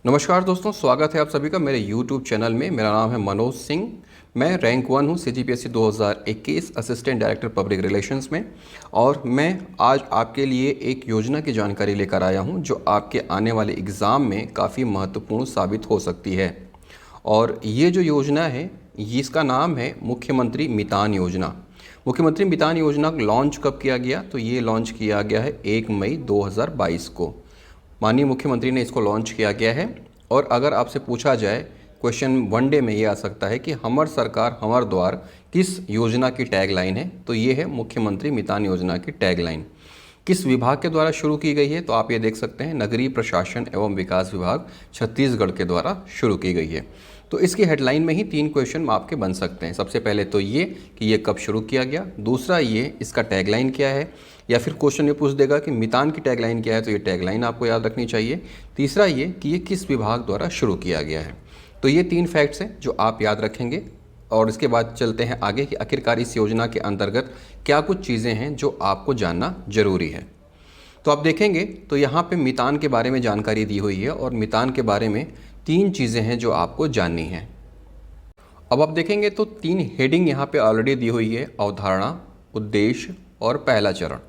नमस्कार दोस्तों, स्वागत है आप सभी का मेरे YouTube चैनल में। मेरा नाम है मनोज सिंह। मैं रैंक 1 हूँ CGPSC 2021 assistant director public relations में। और मैं आज आपके लिए एक योजना की जानकारी लेकर आया हूँ जो आपके आने वाले एग्ज़ाम में काफ़ी महत्वपूर्ण साबित हो सकती है। और ये जो योजना है इसका नाम है मुख्यमंत्री मितान योजना। मुख्यमंत्री मितान योजना लॉन्च कब किया गया? तो ये लॉन्च किया गया है 1 मई 2022 को। माननीय मुख्यमंत्री ने इसको लॉन्च किया गया है। और अगर आपसे पूछा जाए, क्वेश्चन वन डे में ये आ सकता है कि हमर सरकार हमर द्वार किस योजना की टैगलाइन है? तो ये है मुख्यमंत्री मितान योजना की टैगलाइन। किस विभाग के द्वारा शुरू की गई है? तो आप ये देख सकते हैं, नगरीय प्रशासन एवं विकास विभाग छत्तीसगढ़ के द्वारा शुरू की गई है। तो इसकी हेडलाइन में ही 3 क्वेश्चन आपके बन सकते हैं। सबसे पहले तो ये कि ये कब शुरू किया गया, दूसरा ये इसका टैगलाइन क्या है, या फिर क्वेश्चन ये पूछ देगा कि मितान की टैगलाइन क्या है, तो ये टैगलाइन आपको याद रखनी चाहिए। तीसरा ये कि ये किस विभाग द्वारा शुरू किया गया है। तो ये 3 फैक्ट्स हैं जो आप याद रखेंगे। और इसके बाद चलते हैं आगे कि आखिरकार इस योजना के अंतर्गत क्या कुछ चीज़ें हैं जो आपको जानना जरूरी है। तो आप देखेंगे तो यहाँ पे मितान के बारे में जानकारी दी हुई है और मितान के बारे में 3 चीज़ें हैं जो आपको जाननी है। अब आप देखेंगे तो 3 हेडिंग यहाँ पे ऑलरेडी दी हुई है: अवधारणा, उद्देश्य और पहला चरण।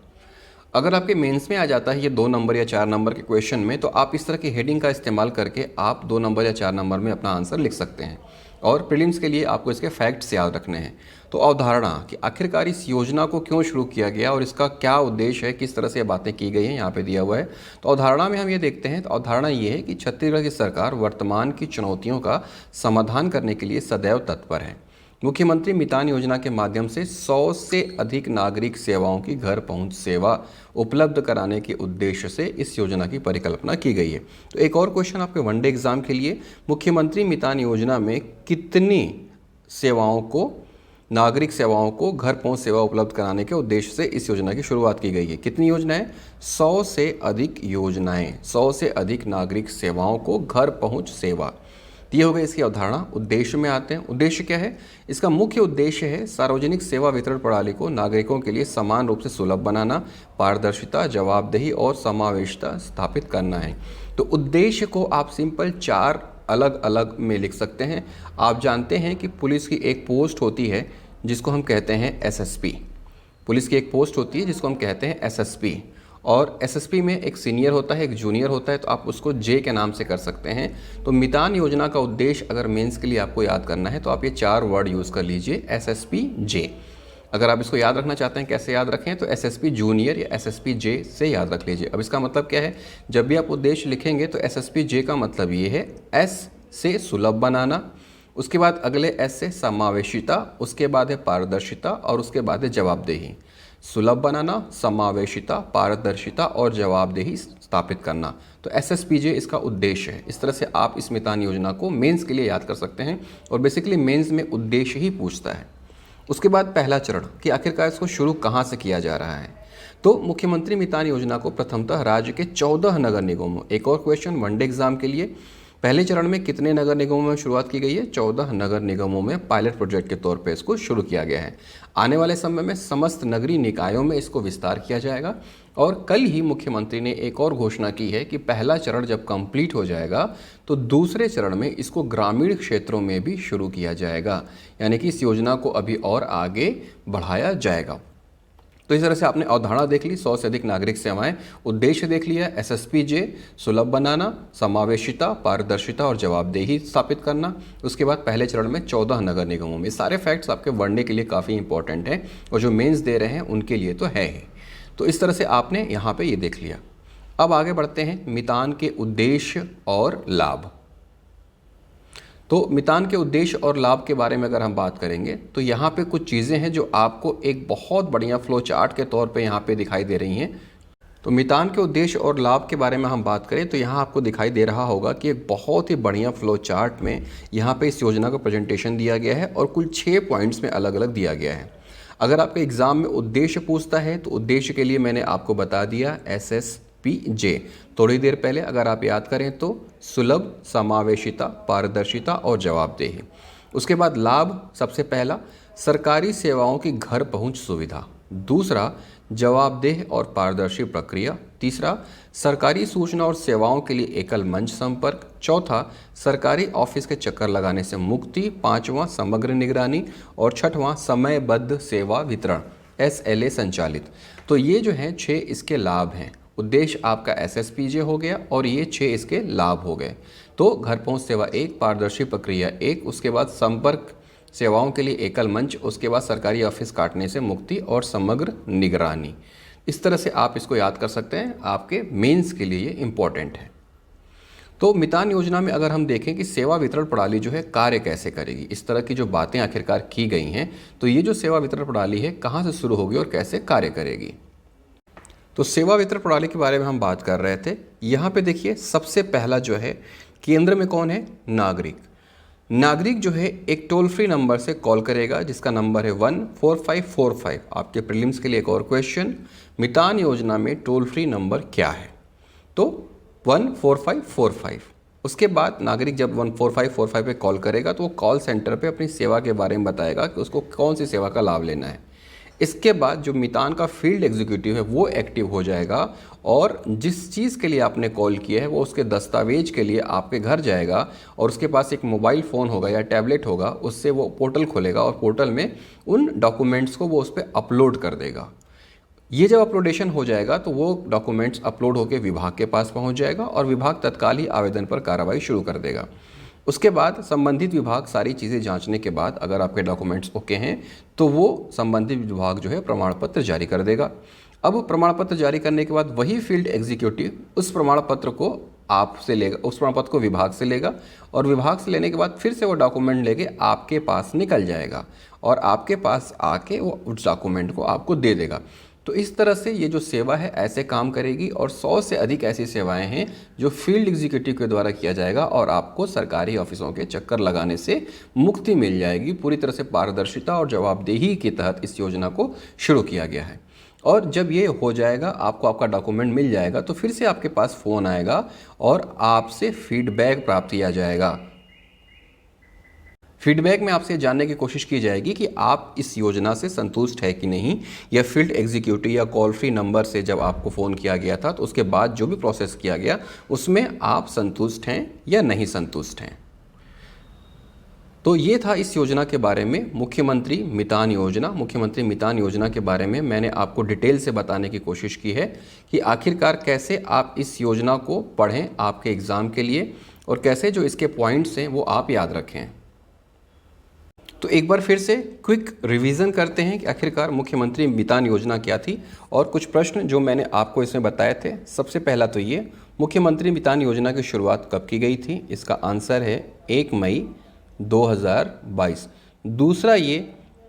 अगर आपके मेंस में आ जाता है ये 2 नंबर या 4 नंबर के क्वेश्चन में, तो आप इस तरह की हेडिंग का इस्तेमाल करके आप 2 नंबर या 4 नंबर में अपना आंसर लिख सकते हैं। और प्रीलिम्स के लिए आपको इसके फैक्ट्स याद रखने हैं। तो अवधारणा कि आखिरकार इस योजना को क्यों शुरू किया गया और इसका क्या उद्देश्य है, किस तरह से ये बातें की गई हैं, यहाँ पे दिया हुआ है। तो अवधारणा में हम ये देखते हैं, तो अवधारणा ये है कि छत्तीसगढ़ की सरकार वर्तमान की चुनौतियों का समाधान करने के लिए सदैव तत्पर है। मुख्यमंत्री मितान योजना के माध्यम से 100 से अधिक नागरिक सेवाओं की घर पहुंच सेवा उपलब्ध कराने के उद्देश्य से इस योजना की परिकल्पना की गई है। तो एक और क्वेश्चन आपके वनडे एग्जाम के लिए, मुख्यमंत्री मितान योजना में कितनी सेवाओं को, नागरिक सेवाओं को घर पहुंच सेवा उपलब्ध कराने के उद्देश्य से इस योजना की शुरुआत की गई है? कितनी योजनाएं? 100 से अधिक योजनाएं, 100 से अधिक नागरिक सेवाओं को घर पहुंच सेवा। ये हो गई इसकी अवधारणा। उद्देश्य में आते हैं। उद्देश्य क्या है? इसका मुख्य उद्देश्य है सार्वजनिक सेवा वितरण प्रणाली को नागरिकों के लिए समान रूप से सुलभ बनाना, पारदर्शिता, जवाबदेही और समावेशिता स्थापित करना है। तो उद्देश्य को आप सिंपल 4 अलग अलग में लिख सकते हैं। आप जानते हैं कि पुलिस की एक पोस्ट होती है जिसको हम कहते हैं SSP। पुलिस की एक पोस्ट होती है जिसको हम कहते हैं SSP। और SSP में एक सीनियर होता है, एक जूनियर होता है, तो आप उसको J के नाम से कर सकते हैं। तो मितान योजना का उद्देश्य अगर मेंस के लिए आपको याद करना है तो आप ये 4 वर्ड यूज़ कर लीजिए, SSP J। अगर आप इसको याद रखना चाहते हैं, कैसे याद रखें, तो SSP जूनियर या SSP J से याद रख लीजिए। अब इसका मतलब क्या है? जब भी आप उद्देश्य लिखेंगे तो SSP J का मतलब ये है S से सुलभ बनाना, उसके बाद अगले S से समावेशिता, उसके बाद है पारदर्शिता और उसके बाद है जवाबदेही। सुलभ बनाना, समावेशिता, पारदर्शिता और जवाबदेही स्थापित करना। तो SSPJ इसका उद्देश्य है। इस तरह से आप इस मितान योजना को मेंस के लिए याद कर सकते हैं। और बेसिकली मेंस में उद्देश्य ही पूछता है। उसके बाद पहला चरण कि आखिरकार इसको शुरू कहाँ से किया जा रहा है। तो मुख्यमंत्री मितान योजना को प्रथमतः राज्य के 14 नगर निगमों, एक और क्वेश्चन वनडे एग्जाम के लिए, पहले चरण में कितने नगर निगमों में शुरुआत की गई है? 14 नगर निगमों में पायलट प्रोजेक्ट के तौर पे इसको शुरू किया गया है। आने वाले समय में समस्त नगरीय निकायों में इसको विस्तार किया जाएगा। और कल ही मुख्यमंत्री ने एक और घोषणा की है कि पहला चरण जब कंप्लीट हो जाएगा तो दूसरे चरण में इसको ग्रामीण क्षेत्रों में भी शुरू किया जाएगा। यानी कि इस योजना को अभी और आगे बढ़ाया जाएगा। तो इस तरह से आपने अवधारणा देख ली, 100 से अधिक नागरिक सेवाएं। उद्देश्य देख लिया, SSPJ सुलभ बनाना, समावेशिता, पारदर्शिता और जवाबदेही स्थापित करना। उसके बाद पहले चरण में 14 नगर निगमों में। सारे फैक्ट्स आपके वनडे के लिए काफ़ी इंपॉर्टेंट हैं और जो मेंस दे रहे हैं उनके लिए तो है ही। तो इस तरह से आपने यहाँ पे ये देख लिया। अब आगे बढ़ते हैं मितान के उद्देश्य और लाभ। तो मितान के उद्देश्य और लाभ के बारे में अगर हम बात करेंगे तो यहाँ पे कुछ चीज़ें हैं जो आपको एक बहुत बढ़िया फ्लो चार्ट के तौर पे यहाँ पे दिखाई दे रही हैं। तो मितान के उद्देश्य और लाभ के बारे में हम बात करें तो यहाँ आपको दिखाई दे रहा होगा कि एक बहुत ही बढ़िया फ्लो चार्ट में यहाँ पे इस योजना का प्रेजेंटेशन दिया गया है और कुल 6 पॉइंट्स में अलग अलग दिया गया है। अगर आपके एग्जाम में उद्देश्य पूछता है तो उद्देश्य के लिए मैंने आपको बता दिया SSPJ थोड़ी देर पहले। अगर आप याद करें तो सुलभ, समावेशिता, पारदर्शिता और जवाबदेही। उसके बाद लाभ, सबसे पहला सरकारी सेवाओं की घर पहुंच सुविधा, दूसरा जवाबदेह और पारदर्शी प्रक्रिया, तीसरा, सरकारी सूचना और सेवाओं के लिए एकल मंच संपर्क। चौथा, सरकारी ऑफिस के चक्कर लगाने से मुक्ति। पांचवां, समग्र निगरानी। और छठवां, समयबद्ध सेवा वितरण, SLA संचालित। तो ये जो है 6 इसके लाभ हैं। उद्देश्य आपका SSPJ हो गया और ये 6 इसके लाभ हो गए। तो घर पहुंच सेवा 1, पारदर्शी प्रक्रिया 1, उसके बाद संपर्क सेवाओं के लिए एकल मंच, उसके बाद सरकारी ऑफिस काटने से मुक्ति और समग्र निगरानी। इस तरह से आप इसको याद कर सकते हैं, आपके मेंस के लिए ये इम्पॉर्टेंट है। तो मितान योजना में अगर हम देखें कि सेवा वितरण प्रणाली जो है कार्य कैसे करेगी, इस तरह की जो बातें आखिरकार की गई हैं, तो ये जो सेवा वितरण प्रणाली है कहाँ से शुरू होगी और कैसे कार्य करेगी। तो सेवा वितरण प्रणाली के बारे में हम बात कर रहे थे। यहाँ पे देखिए सबसे पहला जो है केंद्र में कौन है, नागरिक। नागरिक जो है एक टोल फ्री नंबर से कॉल करेगा जिसका नंबर है 14545। आपके प्रीलिम्स के लिए एक और क्वेश्चन, मितान योजना में टोल फ्री नंबर क्या है, तो 14545। उसके बाद नागरिक जब 14545 पे कॉल करेगा तो वो कॉल सेंटर पे अपनी सेवा के बारे में बताएगा कि उसको कौन सी सेवा का लाभ लेना है। इसके बाद जो मितान का फील्ड एग्जीक्यूटिव है वो एक्टिव हो जाएगा और जिस चीज़ के लिए आपने कॉल किया है वो उसके दस्तावेज के लिए आपके घर जाएगा और उसके पास एक मोबाइल फ़ोन होगा या टैबलेट होगा, उससे वो पोर्टल खोलेगा और पोर्टल में उन डॉक्यूमेंट्स को वो उस पर अपलोड कर देगा। ये जब अपलोडेशन हो जाएगा तो वो डॉक्यूमेंट्स अपलोड होकर विभाग के पास पहुंच जाएगा और विभाग तत्काल ही आवेदन पर कार्रवाई शुरू कर देगा। उसके बाद संबंधित विभाग सारी चीज़ें जांचने के बाद अगर आपके डॉक्यूमेंट्स ओके हैं तो वो संबंधित विभाग जो है प्रमाण पत्र जारी कर देगा। अब प्रमाण पत्र जारी करने के बाद वही फील्ड एग्जीक्यूटिव उस प्रमाण पत्र को आपसे लेगा, उस प्रमाण पत्र को विभाग से लेगा और विभाग से लेने के बाद फिर से वो डॉक्यूमेंट लेके आपके पास निकल जाएगा और आपके पास आके वो उस डॉक्यूमेंट को आपको दे देगा। तो इस तरह से ये जो सेवा है ऐसे काम करेगी और 100 से अधिक ऐसी सेवाएं हैं जो फील्ड एग्जीक्यूटिव के द्वारा किया जाएगा और आपको सरकारी ऑफिसों के चक्कर लगाने से मुक्ति मिल जाएगी। पूरी तरह से पारदर्शिता और जवाबदेही के तहत इस योजना को शुरू किया गया है। और जब ये हो जाएगा, आपको आपका डॉक्यूमेंट मिल जाएगा, तो फिर से आपके पास फ़ोन आएगा और आपसे फीडबैक प्राप्त किया जाएगा। फीडबैक में आपसे जानने की कोशिश की जाएगी कि आप इस योजना से संतुष्ट है कि नहीं, या फील्ड एग्जीक्यूटिव या कॉल फ्री नंबर से जब आपको फ़ोन किया गया था तो उसके बाद जो भी प्रोसेस किया गया उसमें आप संतुष्ट हैं या नहीं संतुष्ट हैं। तो ये था इस योजना के बारे में, मुख्यमंत्री मितान योजना। मुख्यमंत्री मितान योजना के बारे में मैंने आपको डिटेल से बताने की कोशिश की है कि आखिरकार कैसे आप इस योजना को पढ़ें आपके एग्ज़ाम के लिए और कैसे जो इसके पॉइंट्स हैं वो आप याद रखें। तो एक बार फिर से क्विक रिवीजन करते हैं कि आखिरकार मुख्यमंत्री मितान योजना क्या थी और कुछ प्रश्न जो मैंने आपको इसमें बताए थे। सबसे पहला तो ये, मुख्यमंत्री मितान योजना की शुरुआत कब की गई थी, इसका आंसर है 1 मई 2022। दूसरा ये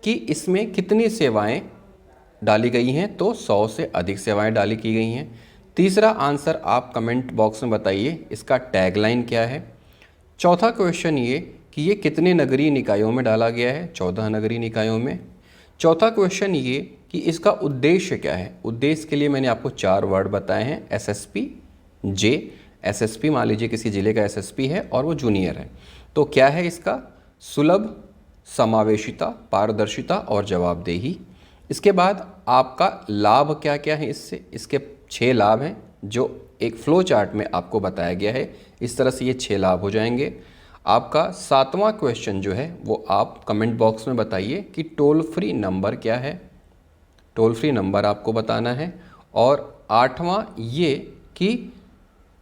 कि इसमें कितनी सेवाएं डाली गई हैं, तो 100 से अधिक सेवाएं डाली की गई हैं। तीसरा आंसर आप कमेंट बॉक्स में बताइए, इसका टैगलाइन क्या है। चौथा क्वेश्चन ये कि ये कितने नगरीय निकायों में डाला गया है, 14 नगरीय निकायों में। चौथा क्वेश्चन ये कि इसका उद्देश्य क्या है। उद्देश्य के लिए मैंने आपको 4 वर्ड बताए हैं, SSPJ। SSP मान लीजिए किसी ज़िले का SSP है और वो जूनियर है, तो क्या है इसका, सुलभ, समावेशिता, पारदर्शिता और जवाबदेही। इसके बाद आपका लाभ क्या क्या है इससे, इसके 6 लाभ हैं जो एक फ्लो चार्ट में आपको बताया गया है। इस तरह से ये 6 लाभ हो जाएंगे। आपका 7वां क्वेश्चन जो है वो आप कमेंट बॉक्स में बताइए कि टोल फ्री नंबर क्या है, टोल फ्री नंबर आपको बताना है। और 8वां ये कि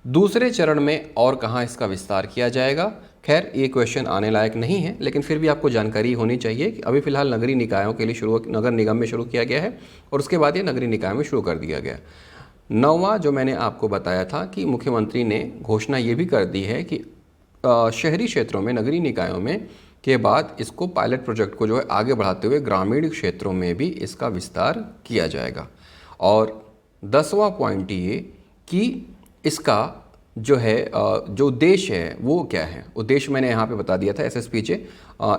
दूसरे चरण में और कहाँ इसका विस्तार किया जाएगा। खैर ये क्वेश्चन आने लायक नहीं है, लेकिन फिर भी आपको जानकारी होनी चाहिए कि अभी फ़िलहाल नगरीय निकायों के लिए नगर निगम में शुरू किया गया है और उसके बाद ये नगरीय निकाय में शुरू कर दिया गया। 9वां जो मैंने आपको बताया था कि मुख्यमंत्री ने घोषणा ये भी कर दी है कि शहरी क्षेत्रों में, नगरीय निकायों में के बाद इसको पायलट प्रोजेक्ट को जो है आगे बढ़ाते हुए ग्रामीण क्षेत्रों में भी इसका विस्तार किया जाएगा। और 10वां पॉइंट ये कि इसका जो है जो उद्देश्य है वो क्या है। उद्देश्य मैंने यहाँ पे बता दिया था, SSPJ।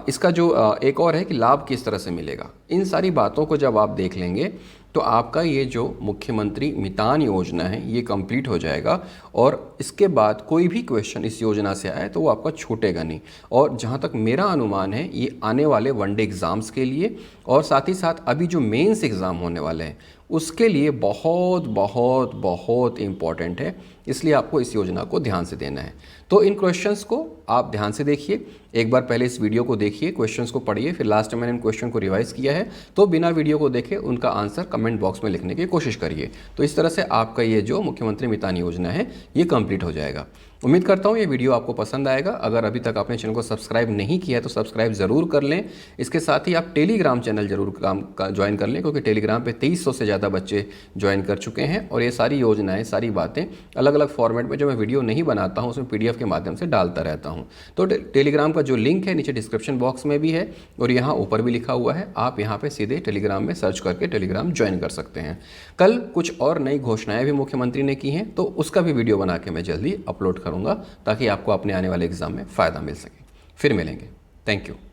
इसका जो एक और है कि लाभ किस तरह से मिलेगा। इन सारी बातों को जब आप देख लेंगे तो तो आपका ये जो मुख्यमंत्री मितान योजना है ये कंप्लीट हो जाएगा और इसके बाद कोई भी क्वेश्चन इस योजना से आए तो वो आपका छूटेगा नहीं। और जहाँ तक मेरा अनुमान है ये आने वाले वनडे एग्ज़ाम्स के लिए और साथ ही साथ अभी जो मेंस एग्ज़ाम होने वाले हैं उसके लिए बहुत बहुत बहुत इम्पॉर्टेंट है, इसलिए आपको इस योजना को ध्यान से देना है। तो इन क्वेश्चंस को आप ध्यान से देखिए, एक बार पहले इस वीडियो को देखिए, क्वेश्चंस को पढ़िए, फिर लास्ट में मैंने इन क्वेश्चन को रिवाइज किया है तो बिना वीडियो को देखे उनका आंसर कमेंट बॉक्स में लिखने की कोशिश करिए। तो इस तरह से आपका ये जो मुख्यमंत्री मितान योजना है ये कंप्लीट हो जाएगा। उम्मीद करता हूँ ये वीडियो आपको पसंद आएगा। अगर अभी तक आपने चैनल को सब्सक्राइब नहीं किया है तो सब्सक्राइब ज़रूर कर लें। इसके साथ ही आप टेलीग्राम चैनल जरूर ज्वाइन कर लें, क्योंकि टेलीग्राम पे 2300 से ज़्यादा बच्चे ज्वाइन कर चुके हैं और ये सारी योजनाएं, सारी बातें अलग अलग फॉर्मेट में जो मैं वीडियो नहीं बनाता हूँ उसमें PDF के माध्यम से डालता रहता हूँ। तो टेलीग्राम का जो लिंक है नीचे डिस्क्रिप्शन बॉक्स में भी है और यहाँ ऊपर भी लिखा हुआ है, आप यहाँ पर सीधे टेलीग्राम में सर्च करके टेलीग्राम ज्वाइन कर सकते हैं। कल कुछ और नई घोषणाएँ भी मुख्यमंत्री ने की हैं तो उसका भी वीडियो बना के मैं जल्दी अपलोड करूँगा ताकि आपको अपने आने वाले एग्ज़ाम में फ़ायदा मिल सके। फिर मिलेंगे। Thank you.